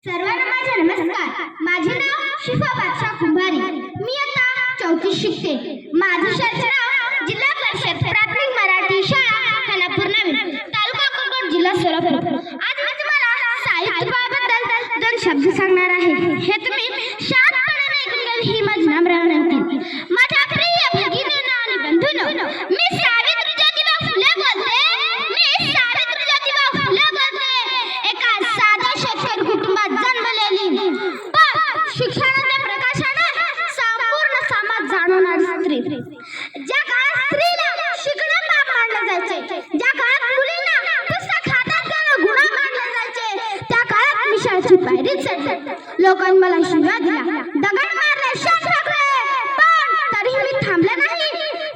सर्वांना माझा नमस्कार। माझे नाव शिफा बादशाह कुंभारी। मी आता 4थीत शिकते। माझे शाळेचे नाव जिल्हा परिषद प्राथमिक मराठी शाळा खानापूर नवीन, तालुका अक्कलकोट, जिल्हा सोलापूर। आज मी तुम्हाला साहित्याबद्दल 2 शब्द सांगणार आहे। हे तुम्ही शांतपणे ऐकून घ्या। ही माझी नम्र विनंती। माझ्या प्रिय भगिनींनो आणि बंधूंनो, मी सावित्री ज्योतिबा फुले बोलते। मी सावित्री ज्योतिबा फुले बोलते। एका साध्या शेतकरी कुटुंबात जन्मलेली, पण शिक्षणाच्या प्रकाशाने संपूर्ण समाज जाणवणारी स्त्री। ज्या काळात स्त्रीला शिकणं पाप मानलं जायचे, ज्या काळात मुलींना पुस्तक हातात घेणं गुन्हा मानले जायचे, त्या काळात मी शाळेची पायरी चढले। लोकांनी मला शिव्या दिल्या, दगड मारले, शाप टाकले, पण तरीही मी थांबले नाही।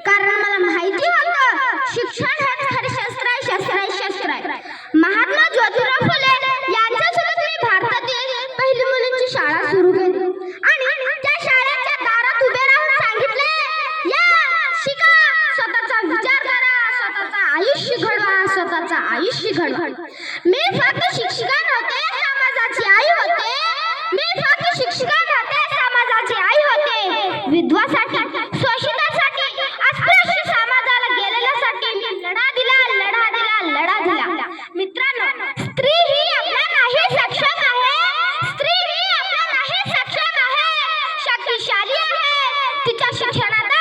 कारण मला माहिती होतं, शिक्षण हेच खरे शस्त्र आहे, शस्त्र आहे, शस्त्र आहे। महात्मा ज्योतिराव फुले यांच्यासोबत मी भारतातील पहिली मुलींची शाळा सुरू केली आणि त्या शाळेच्या दारात उभे राहून सांगितले, या शिका, स्वतःचा विचार करा, स्वतःचा आयुष्य घडवा, स्वतःचा आयुष्य घडवा। मी फक्त शिक्षिका नव्हते, समाजाची आई होते। मी फक्त शिक्षिका नव्हते, समाजाची आई होते। विधवासाठी, शोषितासाठी, अस्पृश्य समाजाला गेलेल्यासाठी मी लढा दिला, लढा दिला, लढा दिला। मित्रांनो, स्त्री ही आपल्या नाही सक्षम आहे, स्त्री ही आपल्या नाही सक्षम आहे, शक्तिशाली आहे। तिच्या शिक्षणात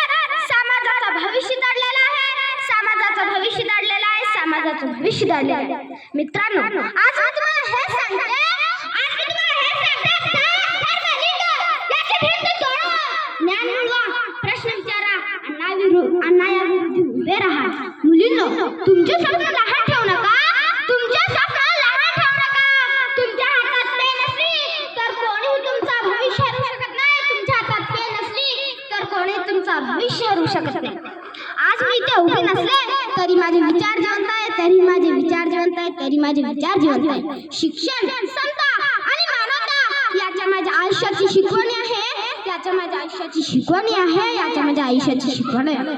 समाजाचं भविष्य दडलेलं आहे, समाजाचं भविष्य दडलेलं आहे, समाजाचं भविष्य दडलेलं आहे। मित्रांनो, आज मी तुम्हाला हे सांगते, आज मी तुम्हाला हे सांगते, याची भिंत तोडा, ज्ञान मिळवा, प्रश्न विचारा, अन्यायाविरुद्ध उभे राहा। मुलींनो, तुमचे स्वप्न लहान ठेवू नका, तुमचे स्वप्न लहान ठेवू नका। तुमच्या हातात पेन असली तर कोणीही तुमचा भविष्य हरू शकत नाही, तुमच्या हातात पेन असली तर कोणी तुमचा भविष्य हरू शकत नाही। आज मी इथे उभी नसले तरी माझे विचार जिवंत आहे, तरी माझे विचार जिवंत आहे, तरी माझे विचार जिवंत आहे। शिक्षण, समता आणि मानवता याच्या माझ्या आयुष्याची शिकवणी आहे, याच्या माझ्या आयुष्याची शिकवणी आहे, याच्या माझ्या आयुष्याची शिकवण आहे।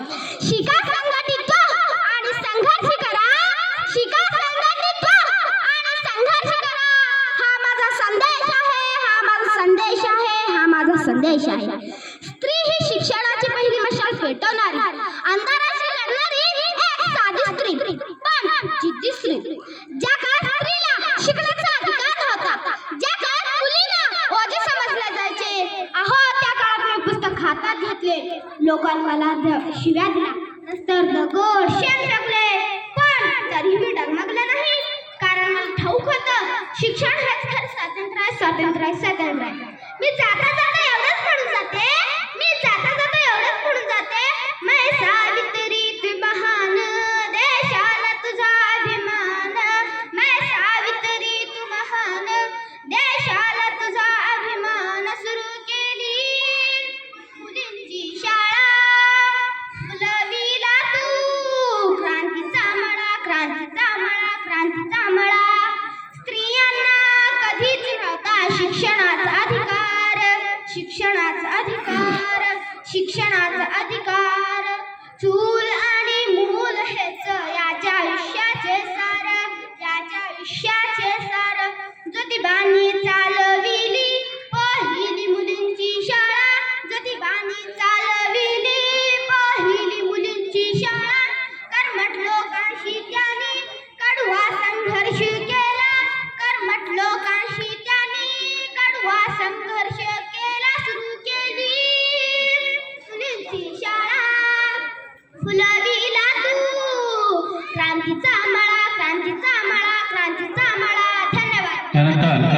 शिका, संघटित आणि संघर्ष करा, शिका, संघटित आणि संघर्ष करा। हा माझा संदेश आहे, हा माझा संदेश आहे, हा माझा संदेश आहे। स्त्री ही शिक्षणाची पहिली मशाल पेटवणारी, अंधाराशी लढणारी एक साधी स्त्री, पण जिद्दी स्त्री। ज्या काळात स्त्रीला शिकण्याचा अधिकार नव्हता, ज्या काळात मुलीला ओझे समजले जायचे, अहो त्या काळात मी पुस्तक हातात घेतले, लोकांनी मला शिव्या दिल्या, नंतर दगड शेण टाकले, पण तरीही मी डगमगले नाही। कारण मला ठाऊक होतं, शिक्षण हेच खरं स्वातंत्र्य आहे, स्वातंत्र्य आहे, स्वातंत्र्य आहे। मी जाता जाता एवढंच म्हणून जाते, मी जाता जाता एवढंच म्हणून जाते, मैं सावित्री तू महान, देशाला तुझा अभिमान। मैं सावित्री तू महान, देशाला तुझा अभिमान। सुरू केली मुलींची शाळा, फुलविला तू क्रांतीचा मळा, क्रांतीचा मळा, क्रांतीचा मळा। स्त्रियांना कधीच नव्हता शिक्षणाचा अधिकार, शिक्षणाचा अधिकार, शिक्षणाचा अधिकार। चूल आणि मूल हेच याच्या आयुष्याचे सार, याच्या आयुष्याचे सार। ज्योतिबांनी चालविली पहिली मुलींची शाळा, ज्योतिबांनी चालविली पहिली मुलींची शाळा। कर्मठ लोकांशी त्यांनी कडवा संघर्ष केला, कर्मठ लोकांशी त्यांनी कडवा संघर्ष केला। सुरू केली मुलींची शाळा, फुलविला तू क्रांतीचा मळा, क्रांतीचा मळा, क्रांतीचा मळा। धन्यवाद।